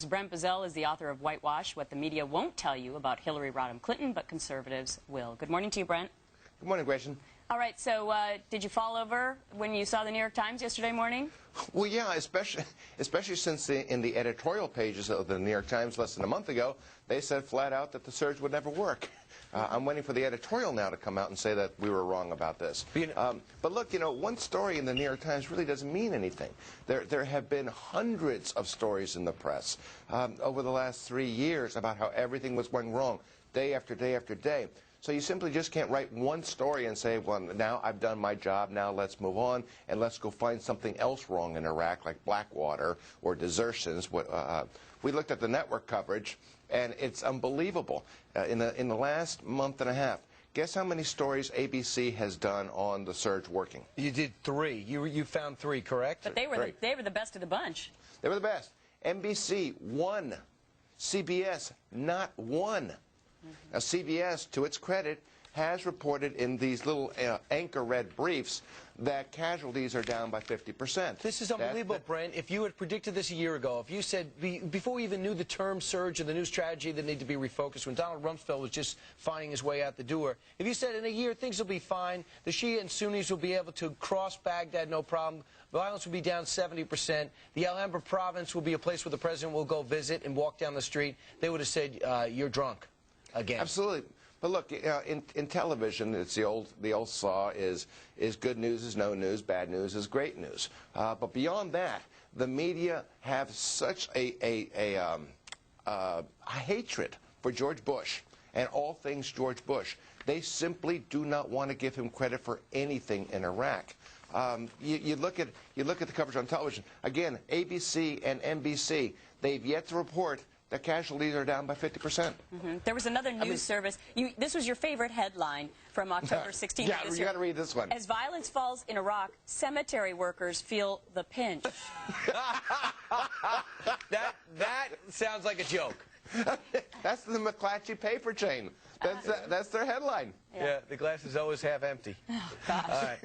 Brent Bozell is the author of Whitewash, What the Media Won't Tell You About Hillary Rodham Clinton, but Conservatives Will. Good morning to you, Brent. Good morning, Gretchen. All right, so did you fall over when you saw the New York Times yesterday morning? Well, yeah, especially since in the editorial pages of the New York Times less than a month ago, they said flat out that the surge would never work. I'm waiting for the editorial now to come out and say that we were wrong about this. But look, you know, one story in the New York Times really doesn't mean anything. There have been hundreds of stories in the press over the last 3 years about how everything was going wrong, day after day after day. So you simply just can't write one story and say, well, now I've done my job, now let's move on, and let's go find something else wrong in Iraq, like Blackwater or desertions. We looked at the network coverage, and it's unbelievable. In the last month and a half, guess how many stories ABC has done on the surge working? You did 3. You found 3, correct? But they were the best of the bunch. They were the best. NBC, 1. CBS, not 1. Now, CBS, to its credit, has reported in these little anchor red briefs that casualties are down by 50%. This is unbelievable, Brent. If you had predicted this a year ago, if you said, before we even knew the term surge or the new strategy that needed to be refocused, when Donald Rumsfeld was just finding his way out the door, if you said in a year things will be fine, the Shia and Sunnis will be able to cross Baghdad no problem, violence will be down 70%, the Alhambra province will be a place where the president will go visit and walk down the street, they would have said, you're drunk. Again. Absolutely. But look, in television, it's the old saw is good news is no news, bad news is great news. But beyond that, the media have such a hatred for George Bush and all things George Bush. They simply do not want to give him credit for anything in Iraq. You look at the coverage on television. Again, ABC and NBC, they've yet to report that casualties are down by 50%. There was another news service. This was your favorite headline from October 16th. Yeah, you got to read this one. As violence falls in Iraq, cemetery workers feel the pinch. that sounds like a joke. That's the McClatchy paper chain. That's their headline. Yeah, the glass is always half empty. Oh, gosh. All right.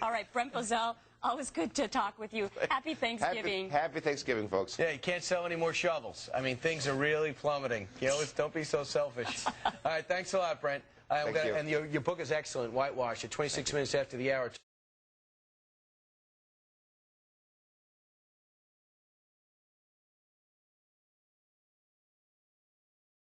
All right, Brent Bozell, always good to talk with you. Happy Thanksgiving. Happy Thanksgiving, folks. Yeah, you can't sell any more shovels. I mean, things are really plummeting. You know, don't be so selfish. All right, thanks a lot, Brent. Thank you. And your book is excellent, Whitewash, at 26 minutes after the hour.